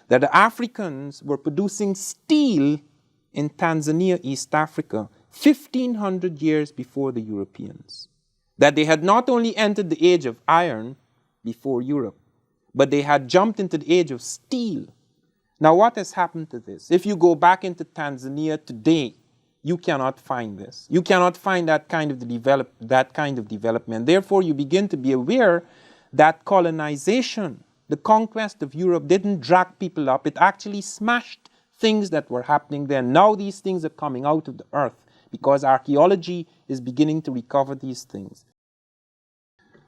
that the Africans were producing steel in Tanzania, East Africa, 1,500 years before the Europeans. That they had not only entered the age of iron before Europe, but they had jumped into the age of steel. Now, what has happened to this? If you go back into Tanzania today, you cannot find this. You cannot find that kind of development. Therefore, you begin to be aware that colonization, the conquest of Europe, didn't drag people up. It actually smashed things that were happening there. Now these things are coming out of the earth because archaeology is beginning to recover these things.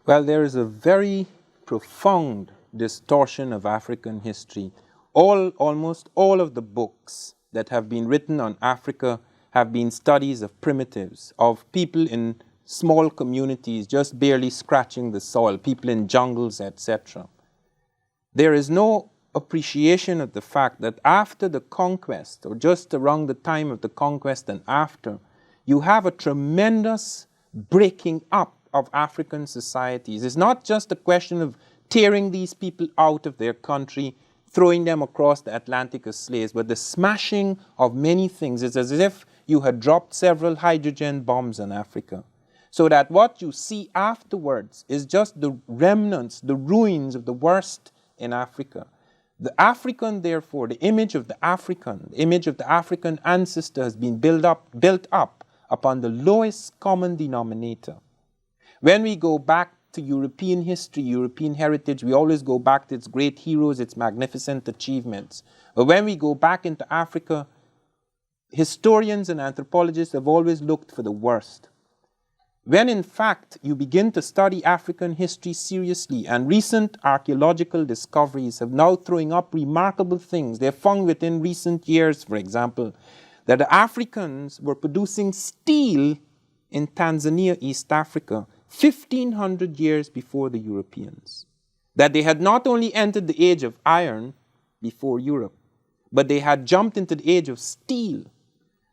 Well, there is a very profound distortion of African history. Almost all of the books that have been written on Africa have been studies of primitives, of people in small communities just barely scratching the soil, people in jungles, etc. There is no appreciation of the fact that after the conquest, or just around the time of the conquest and after, you have a tremendous breaking up of African societies. It's not just a question of tearing these people out of their country, throwing them across the Atlantic as slaves, but the smashing of many things. It's as if you had dropped several hydrogen bombs on Africa. So that what you see afterwards is just the remnants, the ruins of the worst in Africa. The African, therefore, the image of the African ancestor has been built up upon the lowest common denominator. When we go back to European history, European heritage, we always go back to its great heroes, its magnificent achievements. But when we go back into Africa, historians and anthropologists have always looked for the worst. When in fact you begin to study African history seriously, and recent archaeological discoveries have now thrown up remarkable things. They have found within recent years, for example, that the Africans were producing steel in Tanzania, East Africa, 1,500 years before the Europeans. That they had not only entered the age of iron before Europe, but they had jumped into the age of steel.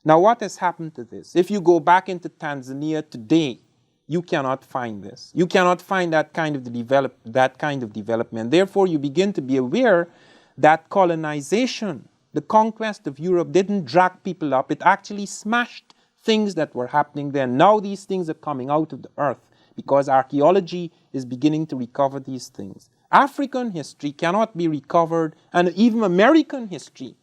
Now, what has happened to this? If you go back into Tanzania today, you cannot find this. You cannot find that kind of development. Therefore, you begin to be aware that colonization, the conquest of Europe, didn't drag people up. It actually smashed things that were happening there. Now these things are coming out of the earth because archaeology is beginning to recover these things. African history cannot be recovered, and even American history,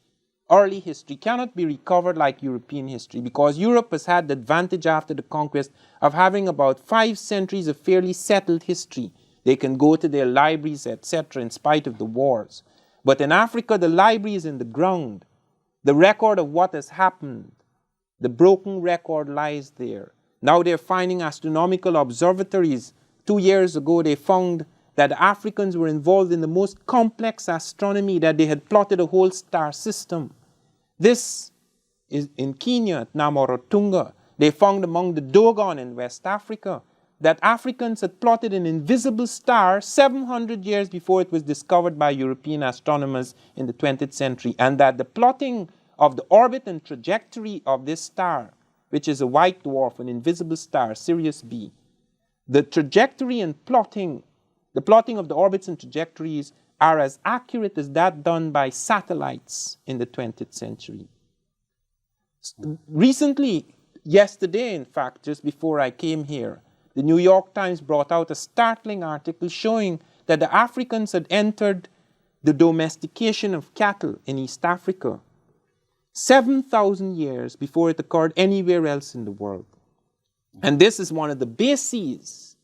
early history, cannot be recovered like European history, because Europe has had the advantage after the conquest of having about 5 centuries of fairly settled history. They can go to their libraries, etc., in spite of the wars. But in Africa, the library is in the ground. The record of what has happened, the broken record, lies there. Now they're finding astronomical observatories. 2 years ago, they found that the Africans were involved in the most complex astronomy, that they had plotted a whole star system. This is in Kenya, at Namorotunga. They found among the Dogon in West Africa that Africans had plotted an invisible star 700 years before it was discovered by European astronomers in the 20th century, and that the plotting of the orbit and trajectory of this star, which is a white dwarf, an invisible star, Sirius B, the trajectory and plotting, the plotting of the orbits and trajectories are as accurate as that done by satellites in the 20th century. Recently, yesterday in fact, just before I came here, the New York Times brought out a startling article showing that the Africans had entered the domestication of cattle in East Africa 7,000 years before it occurred anywhere else in the world. And this is one of the bases.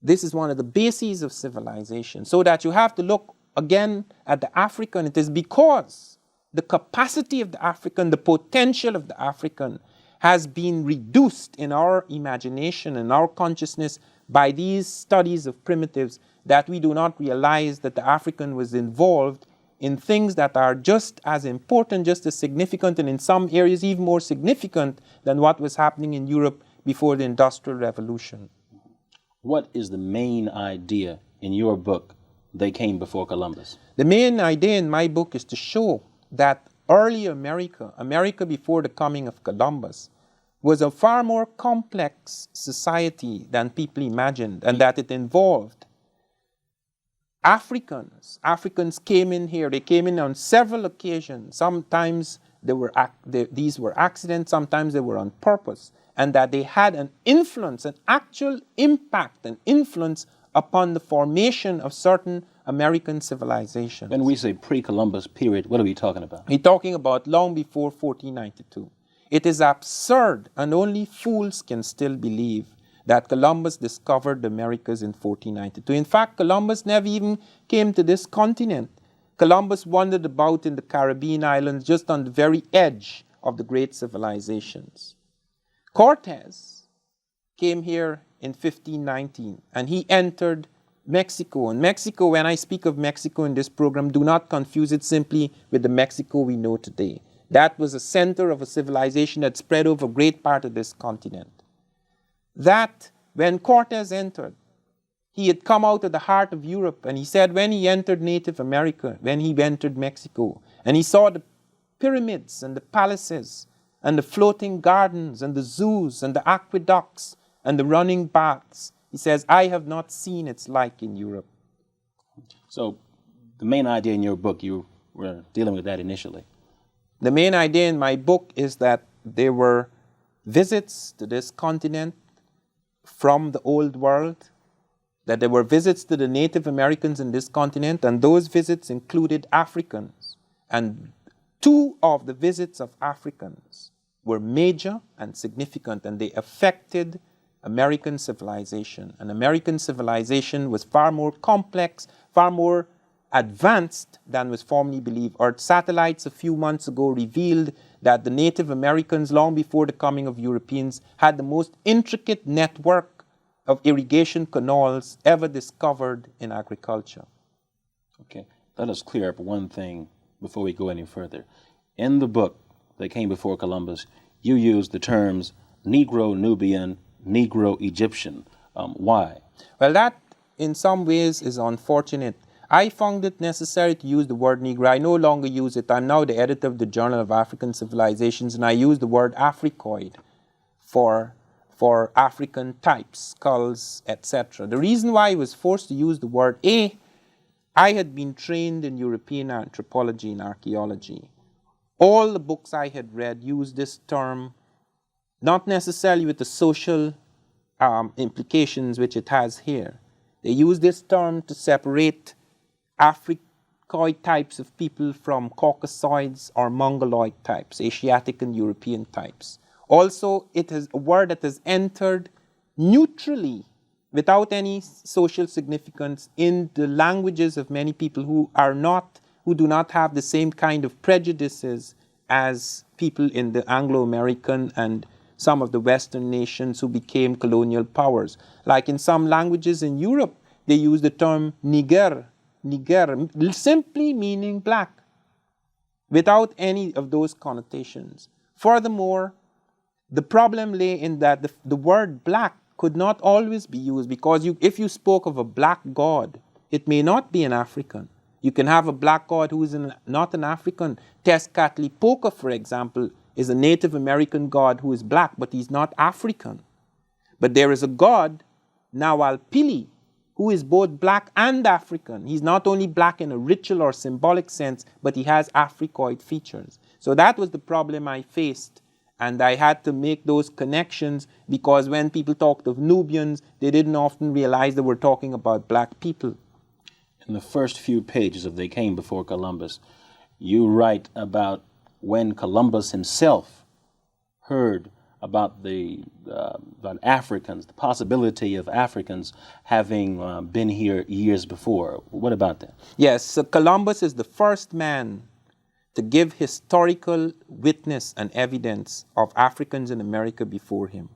This is one of the bases of civilization. So that you have to look again at the African. It is because the capacity of the African, the potential of the African, has been reduced in our imagination and our consciousness by these studies of primitives, that we do not realize that the African was involved in things that are just as important, just as significant, and in some areas even more significant than what was happening in Europe before the Industrial Revolution. What is the main idea in your book, They Came Before Columbus? The main idea in my book is to show that early America, America before the coming of Columbus, was a far more complex society than people imagined, and that it involved Africans came in here. They came in on several occasions. Sometimes these were accidents, sometimes they were on purpose, and that they had an influence, an actual impact, an influence upon the formation of certain American civilizations. When we say pre-Columbus period, what are we talking about? We're talking about long before 1492. It is absurd, and only fools can still believe that Columbus discovered the Americas in 1492. In fact, Columbus never even came to this continent. Columbus wandered about in the Caribbean islands just on the very edge of the great civilizations. Cortez came here in 1519, and he entered Mexico. And Mexico, when I speak of Mexico in this program, do not confuse it simply with the Mexico we know today. That was a center of a civilization that spread over a great part of this continent. That when Cortez entered, he had come out of the heart of Europe, and he said when he entered Native America, when he entered Mexico, and he saw the pyramids and the palaces and the floating gardens and the zoos and the aqueducts and the running baths, he says, I have not seen its like in Europe. So the main idea in your book, you were dealing with that initially. The main idea in my book is that there were visits to this continent from the old world, that there were visits to the Native Americans in this continent, and those visits included Africans. And two of the visits of Africans were major and significant, and they affected American civilization. And American civilization was far more complex, far more advanced than was formerly believed. Earth satellites a few months ago revealed that the Native Americans, long before the coming of Europeans, had the most intricate network of irrigation canals ever discovered in agriculture. Okay, let us clear up one thing before we go any further. In the book that came before Columbus, you used the terms Negro-Nubian, Negro-Egyptian. Why? Well, that in some ways is unfortunate. I found it necessary to use the word Negro. I no longer use it. I'm now the editor of the Journal of African Civilizations, and I use the word Africoid for African types, skulls, etc. The reason why I was forced to use the word I had been trained in European anthropology and archaeology. All the books I had read used this term, not necessarily with the social implications which it has here. They use this term to separate Africoid types of people from Caucasoids or Mongoloid types, Asiatic and European types. Also, it is a word that has entered neutrally, without any social significance, in the languages of many people who do not have the same kind of prejudices as people in the Anglo-American and some of the Western nations who became colonial powers. Like in some languages in Europe, they use the term Niger, simply meaning black, without any of those connotations. Furthermore, the problem lay in that the word black could not always be used, because if you spoke of a black god, it may not be an African. You can have a black god who is not an African. Tezcatlipoca, for example, is a Native American god who is black, but he's not African. But there is a god, Nawalpili, who is both black and African. He's not only black in a ritual or symbolic sense, but he has Africoid features. So that was the problem I faced. And I had to make those connections, because when people talked of Nubians, they didn't often realize they were talking about black people. In the first few pages of They Came Before Columbus, you write about when Columbus himself heard about about Africans, the possibility of Africans having been here years before. What about that? Yes, so Columbus is the first man to give historical witness and evidence of Africans in America before him.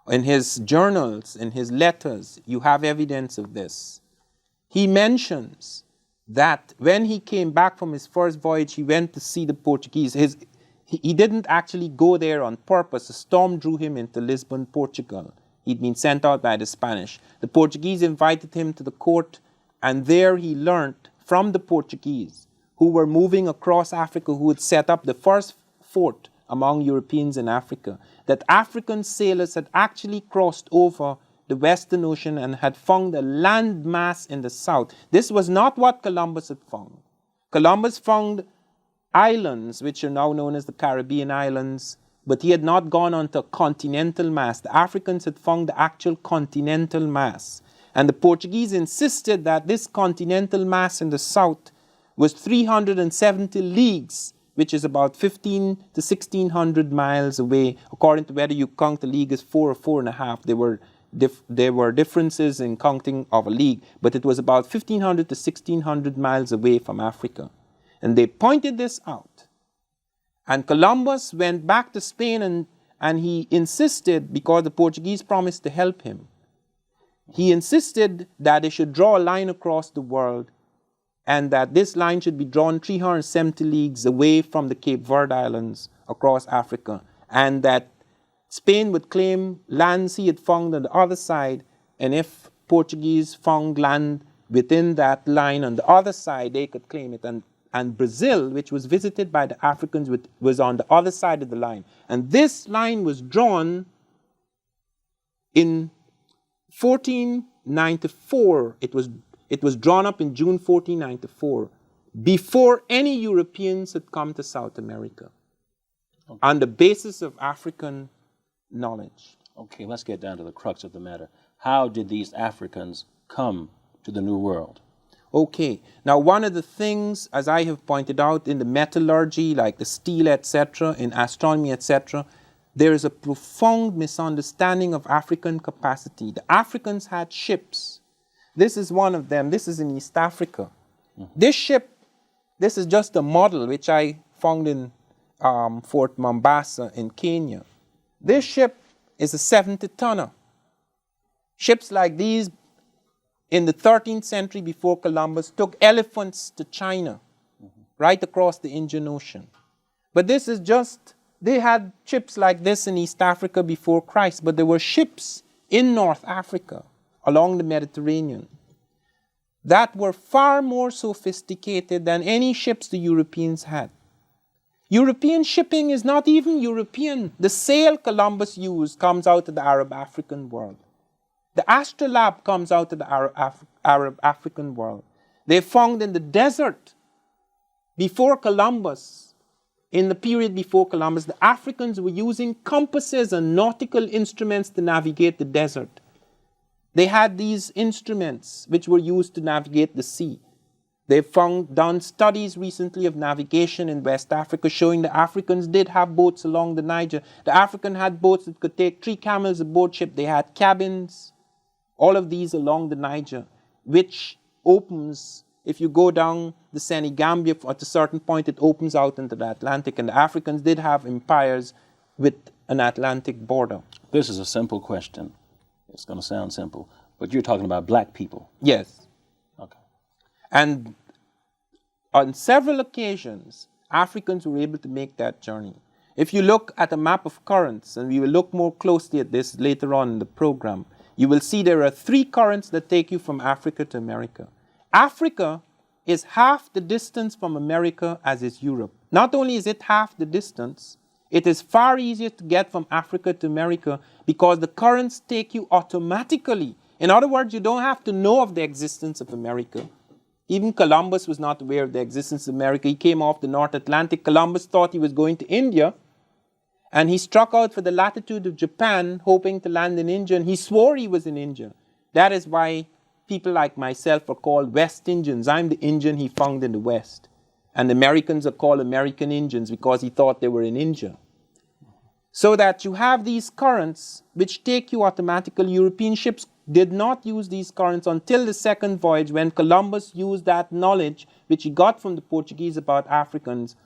In his journals, in his letters, you have evidence of this. He mentions that when he came back from his first voyage, he went to see the Portuguese. He didn't actually go there on purpose. A storm drew him into Lisbon, Portugal. He'd been sent out by the Spanish. The Portuguese invited him to the court, and there he learned from the Portuguese, who were moving across Africa, who had set up the first fort among Europeans in Africa, that African sailors had actually crossed over the Western Ocean and had found a land mass in the south. This was not what Columbus had found. Columbus found islands, which are now known as the Caribbean islands, but he had not gone on to a continental mass. The Africans had found the actual continental mass. And the Portuguese insisted that this continental mass in the south was 370 leagues, which is about 15 to 1600 miles away, according to whether you count a league as 4 or 4.5. There were differences in counting of a league, but it was about 1500 to 1600 miles away from Africa. And they pointed this out. And Columbus went back to Spain and he insisted, because the Portuguese promised to help him, he insisted that they should draw a line across the world and that this line should be drawn 370 leagues away from the Cape Verde Islands across Africa, and that Spain would claim lands he had found on the other side, and if Portuguese found land within that line on the other side, they could claim it. And Brazil, which was visited by the Africans, was on the other side of the line. And this line was drawn in 1494. It was drawn up in June 1494, before any Europeans had come to South America, on the basis of African knowledge. Okay, let's get down to the crux of the matter. How did these Africans come to the New World? Okay, now one of the things, as I have pointed out, in the metallurgy, like the steel, etc., in astronomy, etc., there is a profound misunderstanding of African capacity. The Africans had ships. This is one of them. This is in East Africa. This ship, this is just a model which I found in Fort Mombasa in Kenya. This ship is a 70-tonner. Ships like these in the 13th century before Columbus took elephants to China, right across the Indian Ocean. But this is just, they had ships like this in East Africa before Christ, but there were ships in North Africa along the Mediterranean that were far more sophisticated than any ships the Europeans had. European shipping is not even European. The sail Columbus used comes out of the Arab-African world. The astrolabe comes out of the Arab-African world. They found in the desert before Columbus, in the period before Columbus, the Africans were using compasses and nautical instruments to navigate the desert. They had these instruments which were used to navigate the sea. They've done studies recently of navigation in West Africa showing the Africans did have boats along the Niger. The African had boats that could take 3 camels aboard ship. They had cabins, all of these along the Niger, which opens, if you go down the Senegambia at a certain point, it opens out into the Atlantic. And the Africans did have empires with an Atlantic border. This is a simple question. It's going to sound simple, but you're talking about black people. Yes. Okay. And on several occasions, Africans were able to make that journey. If you look at a map of currents, and we will look more closely at this later on in the program, you will see there are 3 currents that take you from Africa to America. Africa is half the distance from America as is Europe. Not only is it half the distance, it is far easier to get from Africa to America because the currents take you automatically. In other words, you don't have to know of the existence of America. Even Columbus was not aware of the existence of America. He came off the North Atlantic. Columbus thought he was going to India, and he struck out for the latitude of Japan, hoping to land in India, and he swore he was in India. That is why people like myself are called West Indians. I'm the Indian he found in the West. And Americans are called American Indians because he thought they were in India. So that you have these currents which take you automatically. European ships did not use these currents until the second voyage, when Columbus used that knowledge which he got from the Portuguese about Africans.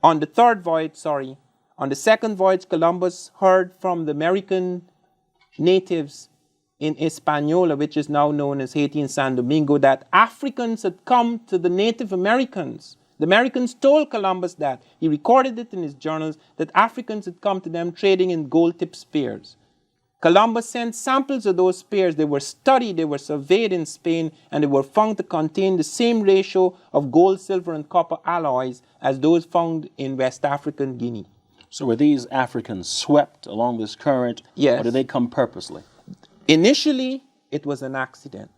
On the second voyage, Columbus heard from the American natives in Hispaniola, which is now known as Haiti and San Domingo, that Africans had come to the Native Americans. The Americans told Columbus that. He recorded it in his journals, that Africans had come to them trading in gold-tipped spears. Columbus sent samples of those spears. They were studied, they were surveyed in Spain, and they were found to contain the same ratio of gold, silver, and copper alloys as those found in West African Guinea. So were these Africans swept along this current, yes, or did they come purposely? Initially, it was an accident.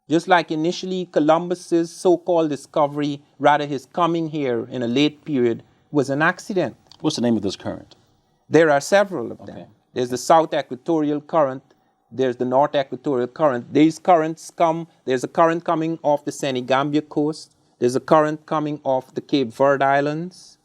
Just like initially Columbus's so-called discovery, rather his coming here in a late period, was an accident. What's the name of this current? There are several of them. Okay. There's the South Equatorial Current. There's the North Equatorial Current. These currents come, there's a current coming off the Senegambia coast. There's a current coming off the Cape Verde Islands.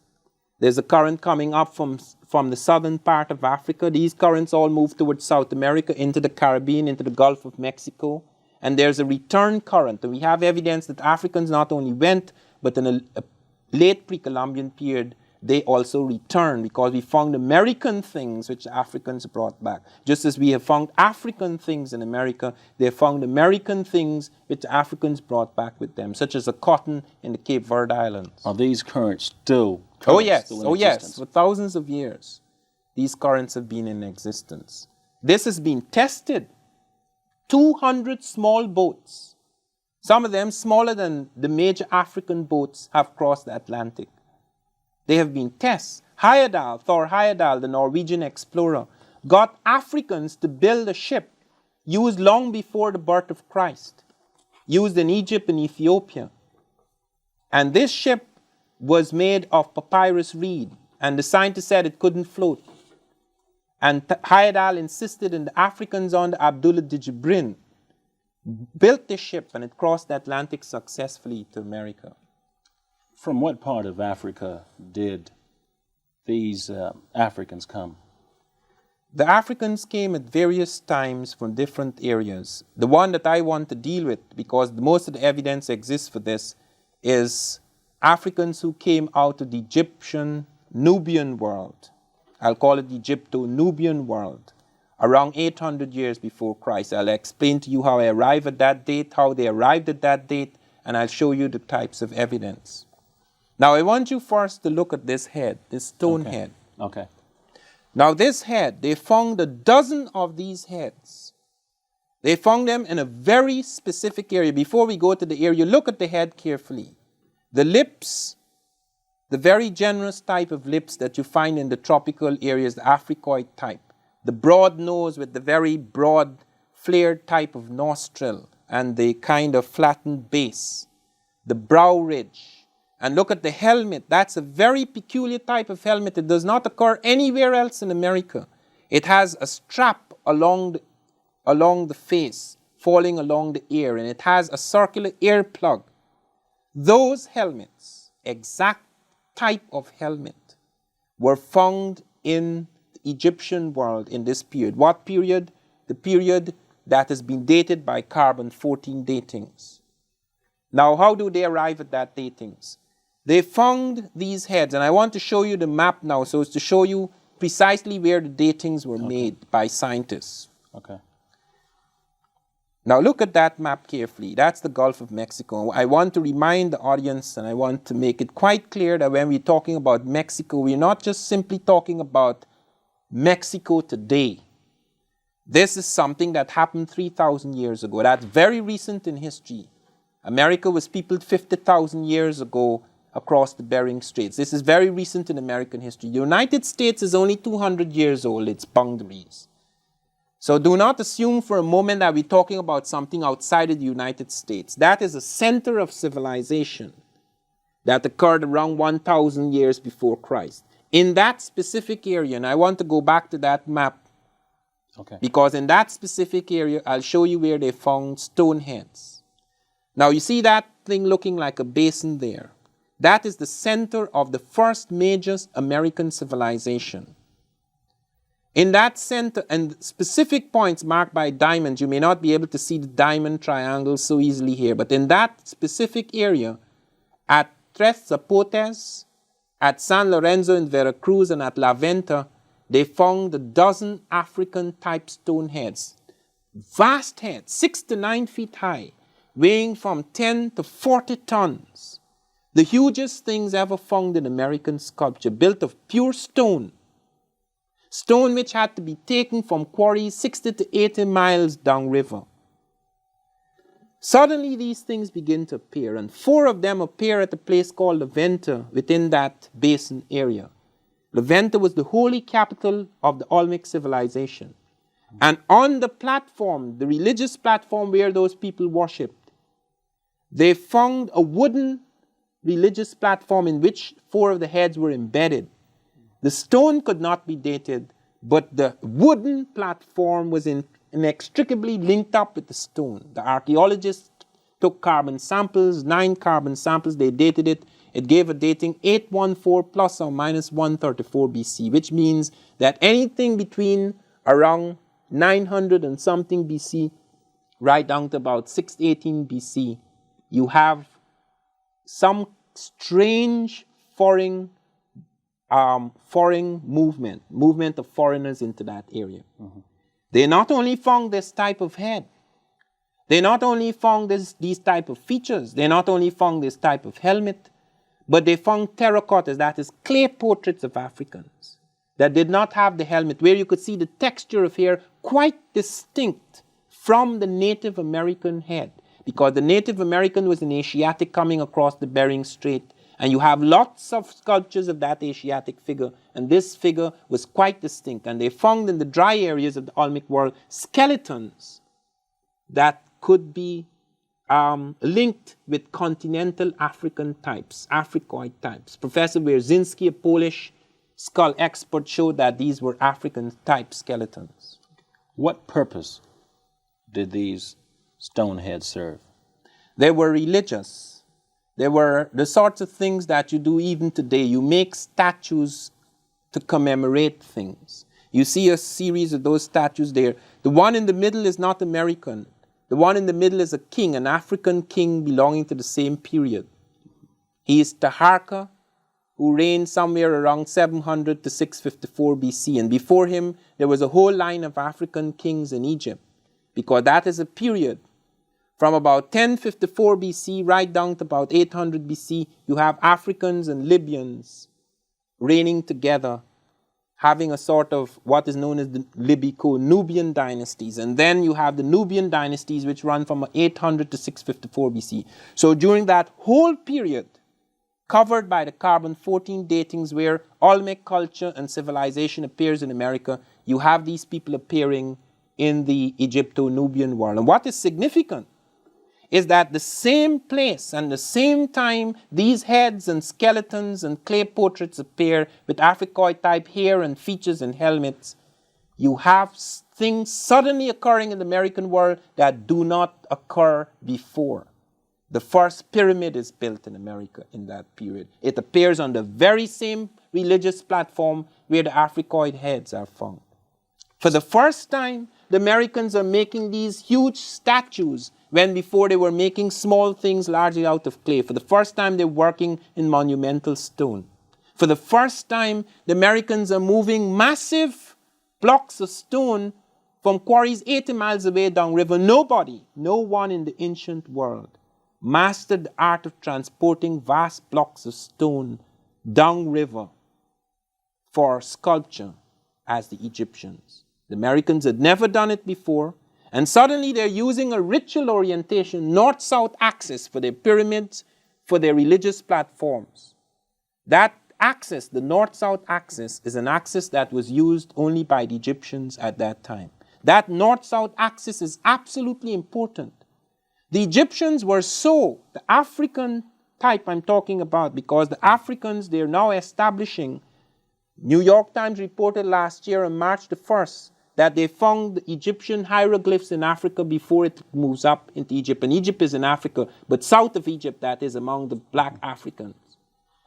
There's a current coming up from the southern part of Africa. These currents all move towards South America, into the Caribbean, into the Gulf of Mexico. And there's a return current. And we have evidence that Africans not only went, but in a late pre-Columbian period, they also returned, because we found American things which the Africans brought back. Just as we have found African things in America, they have found American things which the Africans brought back with them, such as the cotton in the Cape Verde Islands. Are these currents still Oh yes, still in existence? For thousands of years, these currents have been in existence. This has been tested. 200 small boats, some of them smaller than the major African boats, have crossed the Atlantic. They have been tests. Heyerdahl, Thor Heyerdahl, the Norwegian explorer, got Africans to build a ship used long before the birth of Christ, used in Egypt and Ethiopia. And this ship was made of papyrus reed, and the scientists said it couldn't float. And Heyerdahl insisted, and the Africans under Abdullah de Jibrin built this ship, and it crossed the Atlantic successfully to America. From what part of Africa did these Africans come? The Africans came at various times from different areas. The one that I want to deal with, because most of the evidence exists for this, is Africans who came out of the Egyptian Nubian world. I'll call it the Egypto-Nubian world, around 800 years before Christ. I'll explain to you how I arrive at that date, how they arrived at that date, and I'll show you the types of evidence. Now, I want you first to look at this head, this stone head. Okay. Now, this head, they found a dozen of these heads. They found them in a very specific area. Before we go to the area, look at the head carefully. The lips, the very generous type of lips that you find in the tropical areas, the Africoid type. The broad nose with the very broad, flared type of nostril and the kind of flattened base. The brow ridge. And look at the helmet. That's a very peculiar type of helmet. It does not occur anywhere else in America. It has a strap along the face, falling along the ear, and it has a circular ear plug. Those helmets, exact type of helmet, were found in the Egyptian world in this period. What period? The period that has been dated by carbon-14 datings. Now, how do they arrive at that datings? They found these heads, and I want to show you the map now so as to show you precisely where the datings were made by scientists. Okay. Now look at that map carefully. That's the Gulf of Mexico. I want to remind the audience, and I want to make it quite clear that when we're talking about Mexico, we're not just simply talking about Mexico today. This is something that happened 3,000 years ago. That's very recent in history. America was peopled 50,000 years ago across the Bering Straits. This is very recent in American history. The United States is only 200 years old, its boundaries. So do not assume for a moment that we're talking about something outside of the United States. That is a center of civilization that occurred around 1,000 years before Christ. In that specific area, and I want to go back to that map, because in that specific area, I'll show you where they found stone heads. Now you see that thing looking like a basin there. That is the center of the first major American civilization. In that center, and specific points marked by diamonds, you may not be able to see the diamond triangles so easily here, but in that specific area, at Tres Zapotes, at San Lorenzo in Veracruz, and at La Venta, they found a dozen African-type stone heads. Vast heads, 6 to 9 feet high, weighing from 10 to 40 tons. The hugest things ever found in American sculpture, built of pure stone. Stone which had to be taken from quarries 60 to 80 miles downriver. Suddenly these things begin to appear, and 4 of them appear at a place called La Venta within that basin area. La Venta was the holy capital of the Olmec civilization. And on the platform, the religious platform where those people worshipped, they found a wooden religious platform in which 4 of the heads were embedded. The stone could not be dated, but the wooden platform was inextricably linked up with the stone. The archaeologists took carbon samples, 9 carbon samples, they dated it. It gave a dating 814 plus or minus 134 BC, which means that anything between around 900 and something BC, right down to about 618 BC, you have some strange foreign movement of foreigners into that area. Mm-hmm. They not only found this type of head, they not only found these type of features, they not only found this type of helmet, but they found terracottas, that is clay portraits of Africans, that did not have the helmet, where you could see the texture of hair quite distinct from the Native American head, because the Native American was an Asiatic coming across the Bering Strait, and you have lots of sculptures of that Asiatic figure, and this figure was quite distinct. And they found in the dry areas of the Olmec world skeletons that could be linked with continental African types, Africoid types. Professor Wierzyński, a Polish skull expert, showed that these were African type skeletons. What purpose did these stone heads serve? They were religious. They were the sorts of things that you do even today. You make statues to commemorate things. You see a series of those statues there. The one in the middle is not American. The one in the middle is a king, an African king belonging to the same period. He is Taharka, who reigned somewhere around 700 to 654 BC. And before him, there was a whole line of African kings in Egypt, because that is a period from about 1054 BC right down to about 800 BC. You have Africans and Libyans reigning together, having a sort of what is known as the Libyco-Nubian dynasties. And then you have the Nubian dynasties, which run from 800 to 654 BC. So during that whole period, covered by the carbon-14 datings where Olmec culture and civilization appears in America, you have these people appearing in the Egypto-Nubian world. And what is significant is that the same place and the same time these heads and skeletons and clay portraits appear with Africoid type hair and features and helmets, you have things suddenly occurring in the American world that do not occur before. The first pyramid is built in America in that period. It appears on the very same religious platform where the Africoid heads are found. For the first time, the Americans are making these huge statues when before they were making small things largely out of clay. For the first time, they're working in monumental stone. For the first time, the Americans are moving massive blocks of stone from quarries 80 miles away downriver. No one in the ancient world mastered the art of transporting vast blocks of stone downriver for sculpture as the Egyptians. The Americans had never done it before, and suddenly they're using a ritual orientation, north-south axis for their pyramids, for their religious platforms. That axis, the north-south axis, is an axis that was used only by the Egyptians at that time. That north-south axis is absolutely important. The Egyptians were the African type I'm talking about, because the Africans, they're now establishing, New York Times reported last year on March the 1st, that they found the Egyptian hieroglyphs in Africa before it moves up into Egypt. And Egypt is in Africa, but south of Egypt, that is among the black Africans.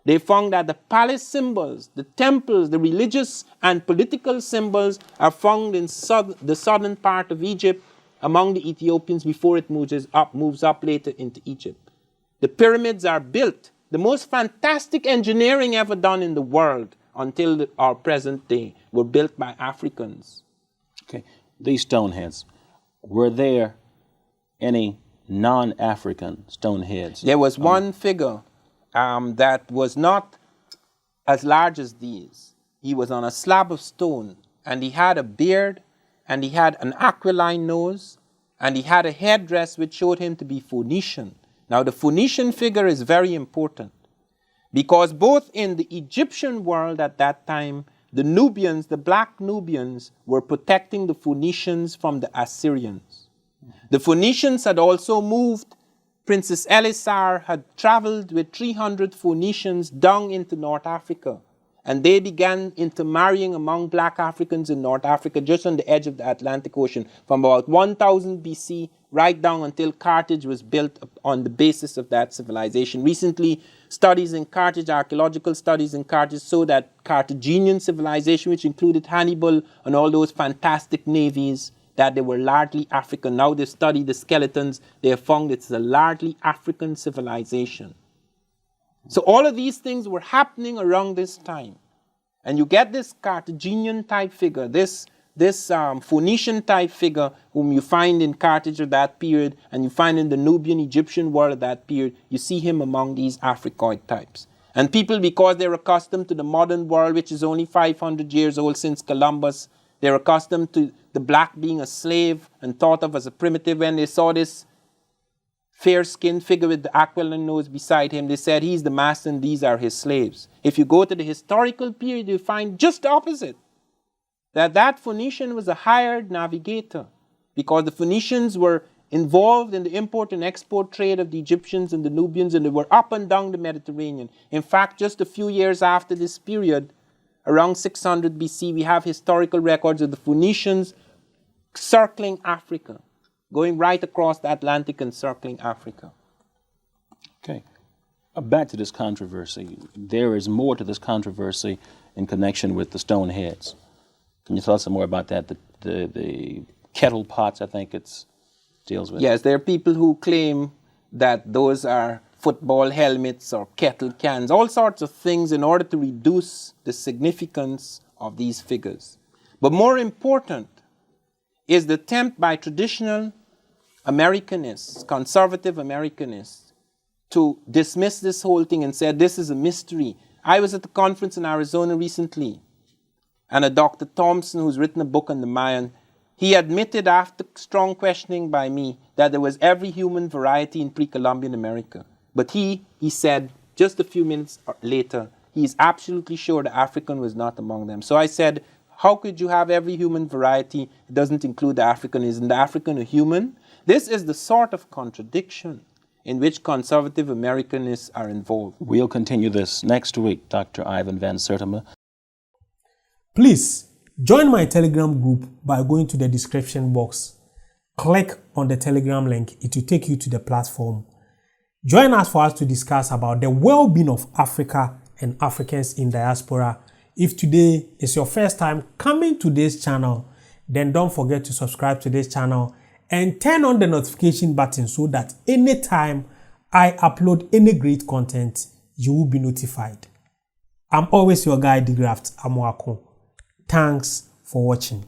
They found that the palace symbols, the temples, the religious and political symbols are found in the southern part of Egypt among the Ethiopians before it moves up later into Egypt. The pyramids are built, the most fantastic engineering ever done in the world until our present day, were built by Africans. Okay, these stone heads, were there any non-African stone heads? There was one figure that was not as large as these. He was on a slab of stone, and he had a beard, and he had an aquiline nose, and he had a headdress which showed him to be Phoenician. Now, the Phoenician figure is very important, because both in the Egyptian world at that time the Nubians, the black Nubians, were protecting the Phoenicians from the Assyrians. The Phoenicians had also moved. Princess Elisar had traveled with 300 Phoenicians down into North Africa. And they began intermarrying among black Africans in North Africa, just on the edge of the Atlantic Ocean, from about 1000 BC right down until Carthage was built on the basis of that civilization. Recently, studies in Carthage, archaeological studies in Carthage, show that Carthaginian civilization, which included Hannibal and all those fantastic navies, that they were largely African. Now they study the skeletons, they have found it's a largely African civilization. So all of these things were happening around this time. And you get this Carthaginian type figure, this Phoenician type figure whom you find in Carthage of that period, and you find in the Nubian Egyptian world of that period. You see him among these Africoid types. And people, because they're accustomed to the modern world, which is only 500 years old since Columbus, they're accustomed to the black being a slave and thought of as a primitive. When they saw this fair-skinned figure with the aquiline nose beside him, they said he's the master and these are his slaves. If you go to the historical period, you find just the opposite. That Phoenician was a hired navigator, because the Phoenicians were involved in the import and export trade of the Egyptians and the Nubians, and they were up and down the Mediterranean. In fact, just a few years after this period, around 600 BC, we have historical records of the Phoenicians circling Africa, going right across the Atlantic and circling Africa. Okay. Back to this controversy. There is more to this controversy in connection with the stone heads. Can you tell us some more about that? The kettle pots, I think it deals with. Yes, there are people who claim that those are football helmets or kettle cans, all sorts of things in order to reduce the significance of these figures. But more important is the attempt by traditional Americanists, conservative Americanists, to dismiss this whole thing and say this is a mystery. I was at a conference in Arizona recently, and a Dr. Thompson, who's written a book on the Mayan, he admitted after strong questioning by me that there was every human variety in pre-Columbian America. But he said, just a few minutes later, he's absolutely sure the African was not among them. So I said, how could you have every human variety? It doesn't include the African. Isn't the African a human? This is the sort of contradiction in which conservative Americanists are involved. We'll continue this next week, Dr. Ivan Van Sertima. Please join my Telegram group by going to the description box. Click on the Telegram link. It will take you to the platform. Join us for us to discuss about the well-being of Africa and Africans in diaspora. If today is your first time coming to this channel, then don't forget to subscribe to this channel and turn on the notification button so that anytime I upload any great content, you will be notified. I'm always your guy, DeGraft Amoako. Thanks for watching.